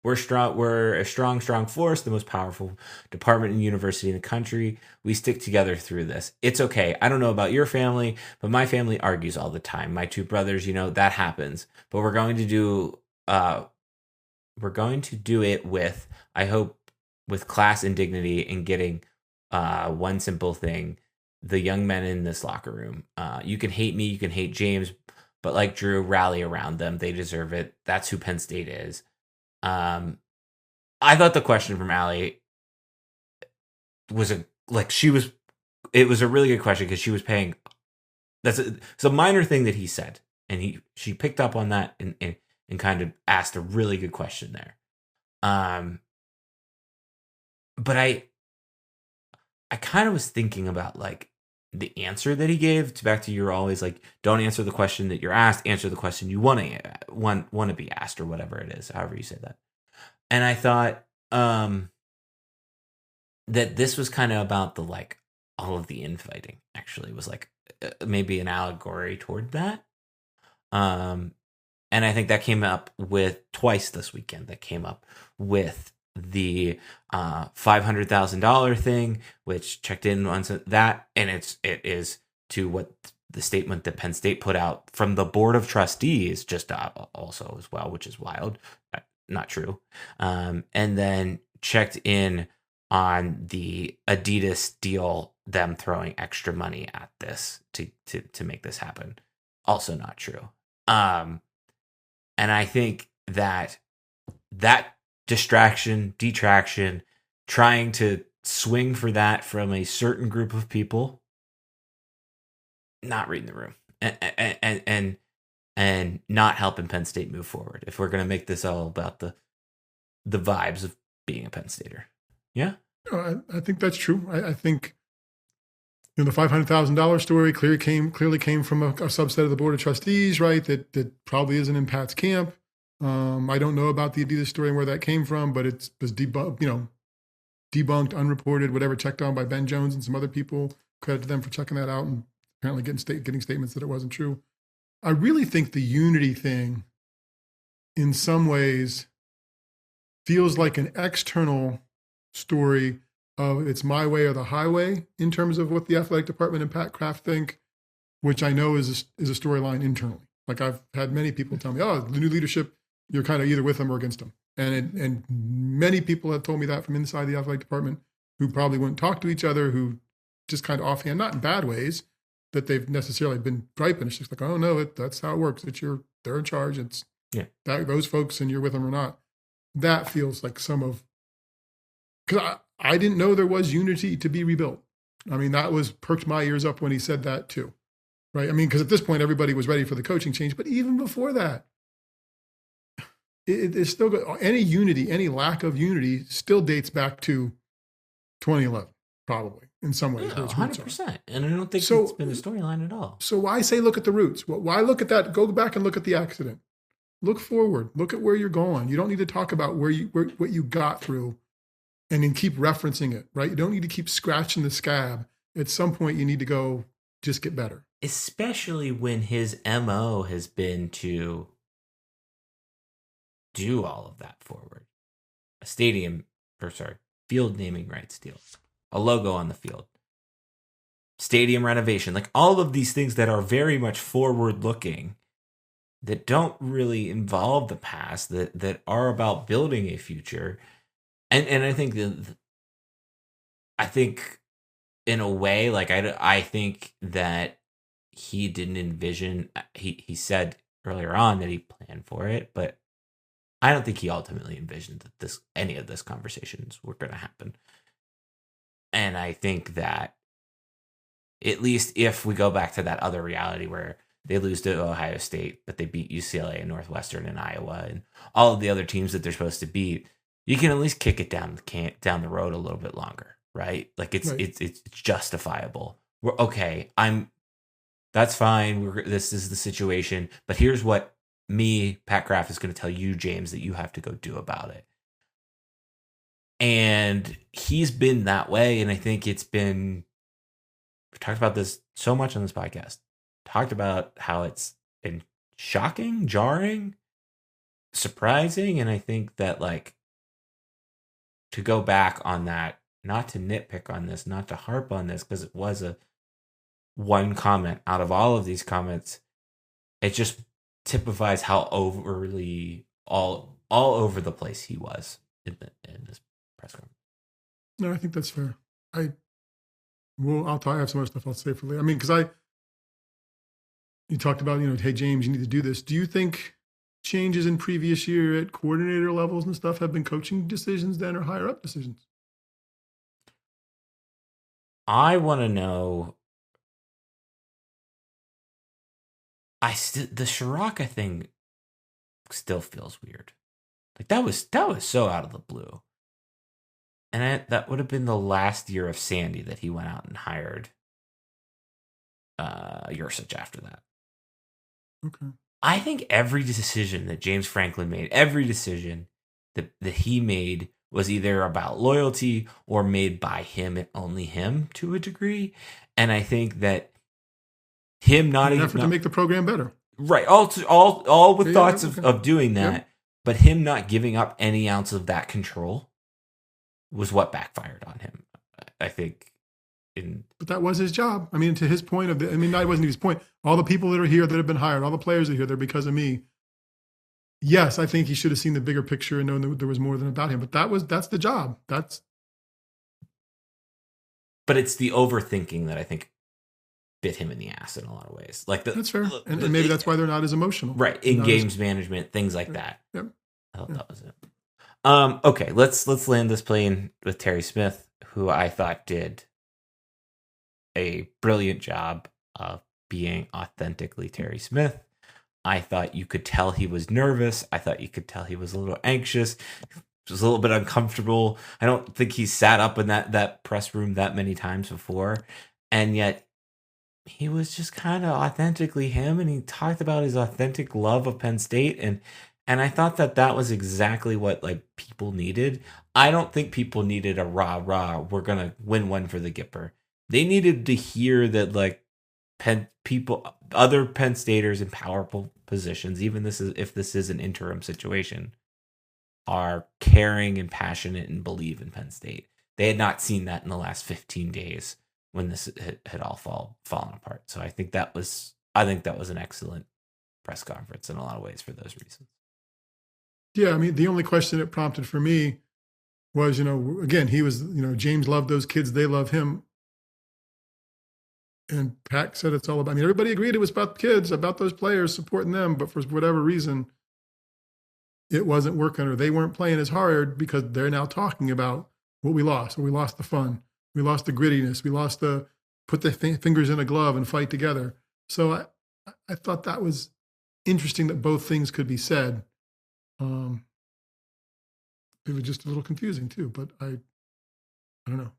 we're a strong force, the most powerful department and university in the country. We stick together through this. It's okay. I don't know about your family, but my family argues all the time. My two brothers, that happens. But we're going to do it with, I hope, with class and dignity and getting one simple thing: the young men in this locker room. You can hate me, you can hate James, but like Drew, rally around them. They deserve it. That's who Penn State is. I thought the question from Allie was it was a really good question because she was paying. It's a minor thing that he said, and she picked up on that and kind of asked a really good question there. But I kind of was thinking about like the answer that he gave. Back to, you're always like, don't answer the question that you're asked, answer the question you want to be asked, or whatever it is, however you say that. And I thought that this was kind of about the like all of the infighting. Actually, was like maybe an allegory toward that. And I think that came up with twice this weekend. That came up with the $500,000 thing, which checked in on that, and it is to what the statement that Penn State put out from the board of trustees just also as well, which is wild, not true. And then checked in on the Adidas deal, them throwing extra money at this to make this happen, also not true. And I think that detraction, trying to swing for that from a certain group of people, not reading the room, and not helping Penn State move forward. If we're going to make this all about the vibes of being a Penn Stater, yeah, I think that's true. I think the $500,000 story clearly came from a subset of the board of trustees, right? That probably isn't in Pat's camp. I don't know about the Adidas story and where that came from, but it was debunked, unreported, whatever, checked on by Ben Jones and some other people. Credit to them for checking that out and apparently getting statements that it wasn't true. I really think the unity thing, in some ways, feels like an external story of it's my way or the highway in terms of what the athletic department and Pat Kraft think, which I know is a storyline internally. Like I've had many people tell me, "Oh, the new leadership, you're kind of either with them or against them." And many people have told me that from inside the athletic department, who probably wouldn't talk to each other, who just kind of offhand, not in bad ways, that they've necessarily been griping. It's just like, "Oh no, that's how it works. They're in charge. It's those folks, and you're with them or not." That feels like some of, because I didn't know there was unity to be rebuilt. I mean, that perked my ears up when he said that too, right? I mean, because at this point everybody was ready for the coaching change, but even before that, it's still got any unity, any lack of unity still dates back to 2011, probably in some ways. Yeah, 100%. And I don't think it's been a storyline at all. So why say look at the roots? Why look at that? Go back and look at the accident. Look forward. Look at where you're going. You don't need to talk about what you got through, and then keep referencing it, right? You don't need to keep scratching the scab. At some point, you need to go just get better. Especially when his MO has been to do all of that forward. Field naming rights deal. A logo on the field. Stadium renovation. Like all of these things that are very much forward looking, that don't really involve the past, that are about building a future. And I think in a way, like I think that he didn't envision, he said earlier on that he planned for it, but I don't think he ultimately envisioned that any of this conversations were going to happen. And I think that at least if we go back to that other reality where they lose to Ohio State, but they beat UCLA and Northwestern and Iowa and all of the other teams that they're supposed to beat, you can at least kick it down the road a little bit longer. right? Like it's Right. it's justifiable. We're okay. That's fine. This is the situation, but here's what Pat Kraft is going to tell you, James, that you have to go do about it. And he's been that way, and I think we've talked about this so much on this podcast. Talked about how it's been shocking, jarring, surprising, and I think that like to go back on that, not to nitpick on this, not to harp on this, because it was a one comment out of all of these comments, it just typifies how overly all over the place he was in this press conference. No, I think that's fair. I have some other stuff I'll say for later. I mean, you talked about, hey, James, you need to do this. Do you think changes in previous year at coordinator levels and stuff have been coaching decisions then or higher up decisions? I want to know. The Shiraka thing still feels weird. Like that was so out of the blue. And that would have been the last year of Sandy that he went out and hired Yurcich after that. Okay. I think every decision that James Franklin made, every decision that he made was either about loyalty or made by him and only him to a degree. And I think that him not an effort to make the program better. Right. All with thoughts of doing that, but him not giving up any ounce of that control was what backfired on him, I think. But that was his job. I mean, to his point that wasn't his point. All the people that are here that have been hired, all the players that are here, they're because of me. Yes, I think he should have seen the bigger picture and known that there was more than about him. But that's the job. But it's the overthinking that I think bit him in the ass in a lot of ways. Like that's fair, and maybe that's why they're not as emotional. Right, in games management, things like that. Yep. I thought that was it. Okay, let's land this plane with Terry Smith, who I thought did a brilliant job of being authentically Terry Smith. I thought you could tell he was nervous. I thought you could tell he was a little anxious. He was a little bit uncomfortable. I don't think he sat up in that press room that many times before, and yet he was just kind of authentically him, and he talked about his authentic love of Penn State, and I thought that was exactly what like people needed. I don't think people needed a rah, we're gonna win one for the Gipper. They needed to hear that like other Penn Staters in powerful positions, even if this is an interim situation, are caring and passionate and believe in Penn State. They had not seen that in the last 15 days when this had all fallen apart. So I think that was an excellent press conference in a lot of ways for those reasons. Yeah, I mean, the only question it prompted for me was, again, he was, James loved those kids. They love him. And Pat said it's all about, everybody agreed it was about the kids, about those players, supporting them. But for whatever reason, it wasn't working, or they weren't playing as hard because they're now talking about what we lost. Or we lost the fun. We lost the grittiness. We lost the put the fingers in a glove and fight together. So I thought that was interesting that both things could be said. It was just a little confusing too, but I don't know.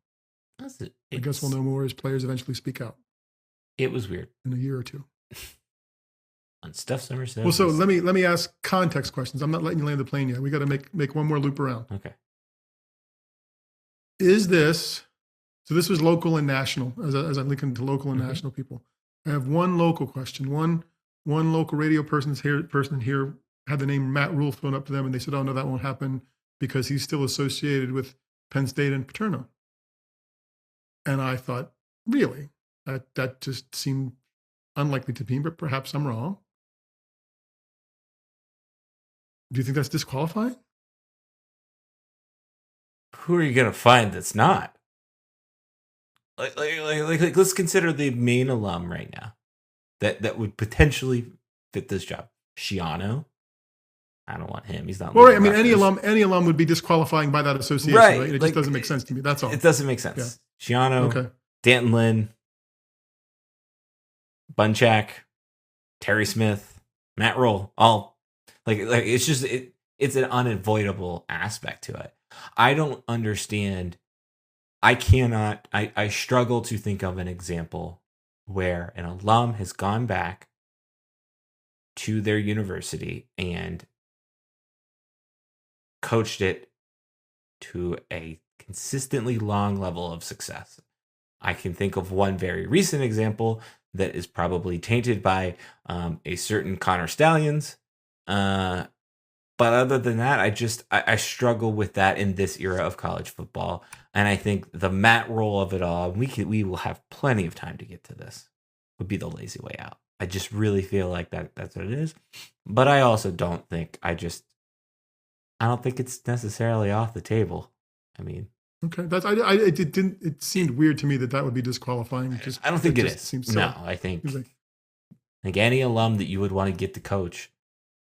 I guess we'll know more as players eventually speak out. It was weird in a year or two. On stuff Summer says. Well, so let me ask context questions. I'm not letting you land the plane yet. We got to make one more loop around. Okay. Is this? So this was local and national. As I'm linking to local and national people, I have one local question. One local radio person here had the name Matt Rule thrown up to them, and they said, "Oh no, that won't happen because he's still associated with Penn State and Paterno." And I thought, really, that just seemed unlikely to me, but perhaps I'm wrong. Do you think that's disqualifying? Who are you going to find that's not? Like, let's consider the main alum right now that would potentially fit this job. Shiano. I don't want him. He's not. Well, right. I mean, any alum would be disqualifying by that association, right? It just doesn't make sense to me. That's all. It doesn't make sense. Yeah. Shiano, okay. Danton Lynn, Bunchak, Terry Smith, Matt Roll, all like it's just it's an unavoidable aspect to it. I don't understand I struggle to think of an example where an alum has gone back to their university and coached it to a consistently long level of success. I can think of one very recent example that is probably tainted by a certain Connor Stallions. But other than that, I struggle with that in this era of college football. And I think the Matt role of it all, we will have plenty of time to get to this, would be the lazy way out. I just really feel like that's what it is. But I also don't think I don't think it's necessarily off the table. I mean, okay, it seemed weird to me that would be disqualifying. I don't think it is. Seems no, I think any alum that you would want to get to coach,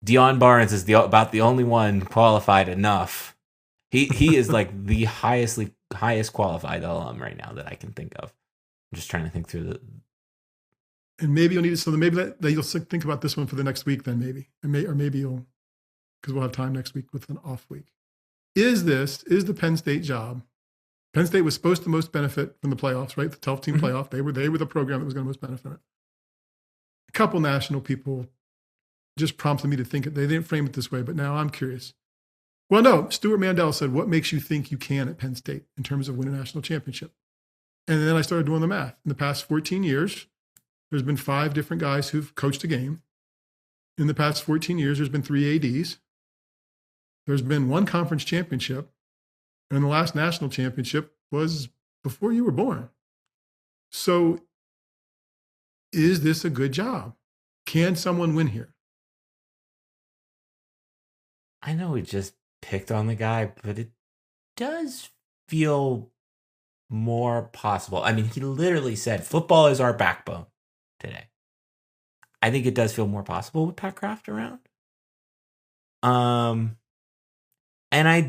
Deion Barnes is about the only one qualified enough. He is like the highest qualified alum right now that I can think of. I'm just trying to think through the. And maybe you'll need it. So maybe that you'll think about this one for the next week. Then maybe, or maybe you'll, because we'll have time next week with an off week. Is the Penn State job? Penn State was supposed to most benefit from the playoffs, right? The 12-team playoff. They were the program that was going to most benefit. A couple national people just prompted me to think it. They didn't frame it this way, but now I'm curious. Well, no, Stuart Mandel said, what makes you think you can at Penn State in terms of winning a national championship? And then I started doing the math. In the past 14 years, there's been 5 different guys who've coached a game. In the past 14 years, there's been 3 ADs. There's been 1 conference championship. And the last national championship was before you were born. So is this a good job? Can someone win here? I know we just picked on the guy, but it does feel more possible. I mean, he literally said football is our backbone today. I think it does feel more possible with Pat Kraft around. And I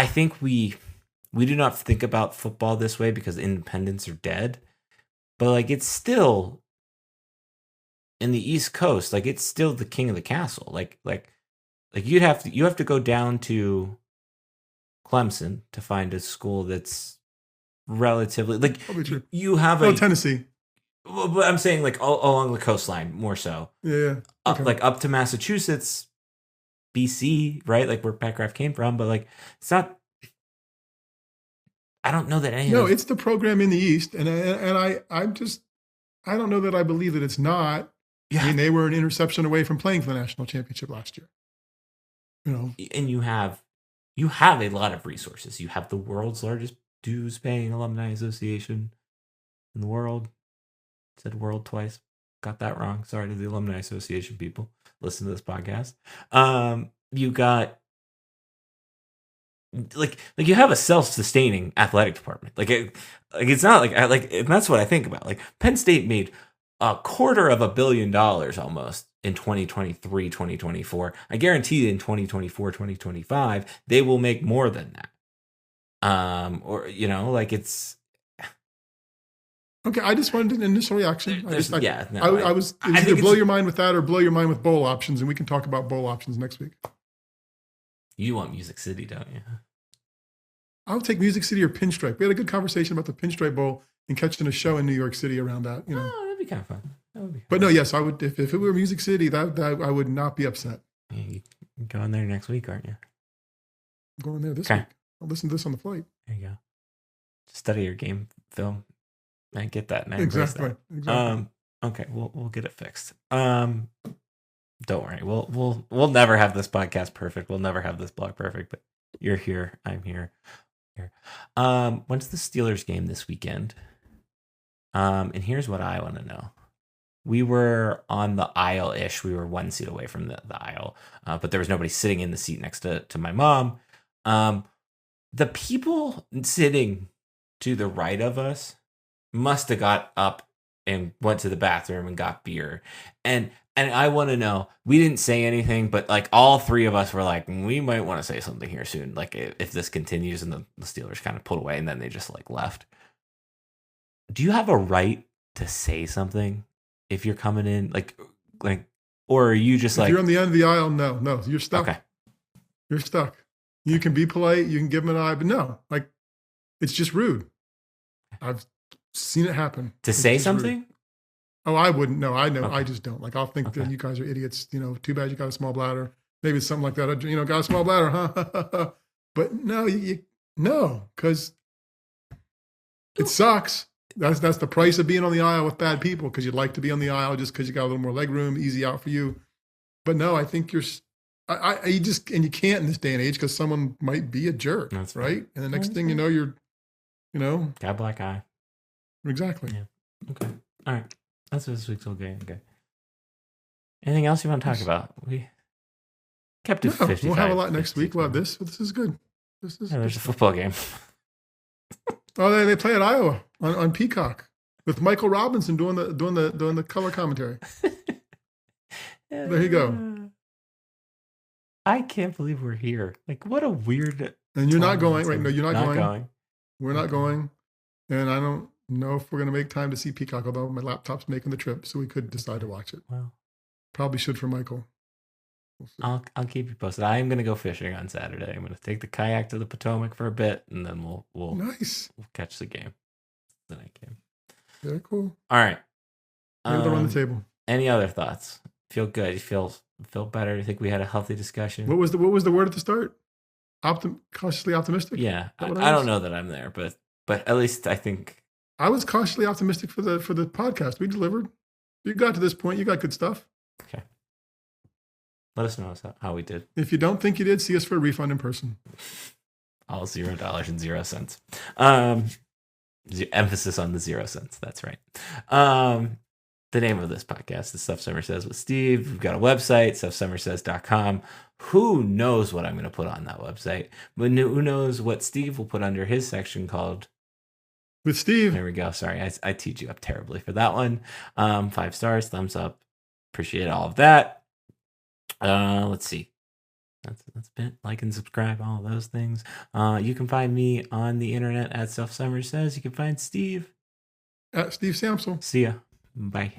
think we do not think about football this way because independents are dead. But like it's still in the East Coast, like it's still the king of the castle. Like you have to go down to Clemson to find a school that's relatively like you have Tennessee. But I'm saying like all along the coastline more so. Yeah. Okay. Up to Massachusetts, BC, right? Like where Pat Kraft came from, but like it's not. I don't know that any. No, it's the program in the East, and I don't know that I believe that it's not. Yeah. I mean, they were an interception away from playing for the national championship last year. You know, and you have a lot of resources. You have the world's largest dues-paying alumni association in the world. Said world twice. Got that wrong. Sorry to the alumni association people. Listen to this podcast. You got like you have a self-sustaining athletic department. It's not like and that's what I think about. Like Penn State made $250 million almost in 2023, 2024. I guarantee in 2024, 2025, they will make more than that. Or it's. Okay, I just wanted an initial reaction. I was I either blow your mind with that or blow your mind with bowl options, and we can talk about bowl options next week. You want Music City, don't you? I'll take Music City or Pinstripe. We had a good conversation about the Pinstripe Bowl and catching a show in New York City around that. You know, that'd be kind of fun. But no, yes, I would. If it were Music City, that I would not be upset. Yeah, you're going there next week, aren't you? I'm going there this week. I'll listen to this on the flight. There you go. Just study your game film. I get that. And I exactly. Okay, we'll get it fixed. Don't worry. We'll never have this podcast perfect. We'll never have this blog perfect. But you're here. I'm here. When's the Steelers game this weekend? And here's what I want to know. We were on the aisle-ish. We were 1 seat away from the aisle, but there was nobody sitting in the seat next to my mom. The people sitting to the right of us must have got up and went to the bathroom and got beer. And I want to know, we didn't say anything, but like all 3 of us were like, we might want to say something here soon. Like if this continues and the Steelers kind of pulled away and then they just like left. Do you have a right to say something if you're coming in like, or are you just if you're on the end of the aisle? No, you're stuck. Okay. You're stuck. You can be polite. You can give them an eye, but no, like it's just rude. I've seen it happen. To It's say just rude. something? Oh, I wouldn't. No, I know. Okay. I just don't. Like I'll think Okay. that you guys are idiots. Too bad you got a small bladder. Maybe it's something like that. Got a small bladder, huh? But no, no, because it sucks. That's the price of being on the aisle with bad people, because you'd like to be on the aisle just because you got a little more leg room, easy out for you. But no, I think you just, and you can't in this day and age because someone might be a jerk, That's right? fair. And the next thing you know, you're, Got a black eye. exactly. Yeah. Okay. All right. That's this week's okay. Okay. Anything else you want to talk about? We kept it 55. We'll have a lot next 56 week. Well, minutes. this is good. This is There's good a stuff. football game. Oh, they play at Iowa on Peacock with Michael Robinson doing the color commentary. There you go. I can't believe we're here. Like, what a weird. And you're not going, time. right? No, you're not going. We're not Okay. going. And I don't know if we're going to make time to see Peacock, although my laptop's making the trip, so we could decide to watch it. Well, Probably should for Michael. We'll see. I'll keep you posted. I'm gonna go fishing on Saturday. I'm gonna take the kayak to the Potomac for a bit, and then we'll Nice. catch the game. The night game. Very cool. All right. Maybe they'll run the table. Any other thoughts? Feel good? You feel better? You think we had a healthy discussion? What was the word at the start? Cautiously optimistic? Yeah, I what it don't was? know that I'm there, but at least I think I was cautiously optimistic for the podcast. We delivered. You got to this point. You got good stuff. okay. Let us know how we did. If you don't think you did, see us for a refund in person. All $0.00. Emphasis on the 0 cents. That's right. The name of this podcast is Stuff Summer Says with Steve. We've got a website, stuffsummersays.com. Who knows what I'm going to put on that website? But who knows what Steve will put under his section called With Steve. There we go. Sorry, I teed you up terribly for that one. 5 stars, thumbs up. Appreciate all of that. Let's see. That's been like and subscribe, all of those things. You can find me on the internet at Stuff Summer Says. You can find Steve At Steve Samsel. See ya. Bye.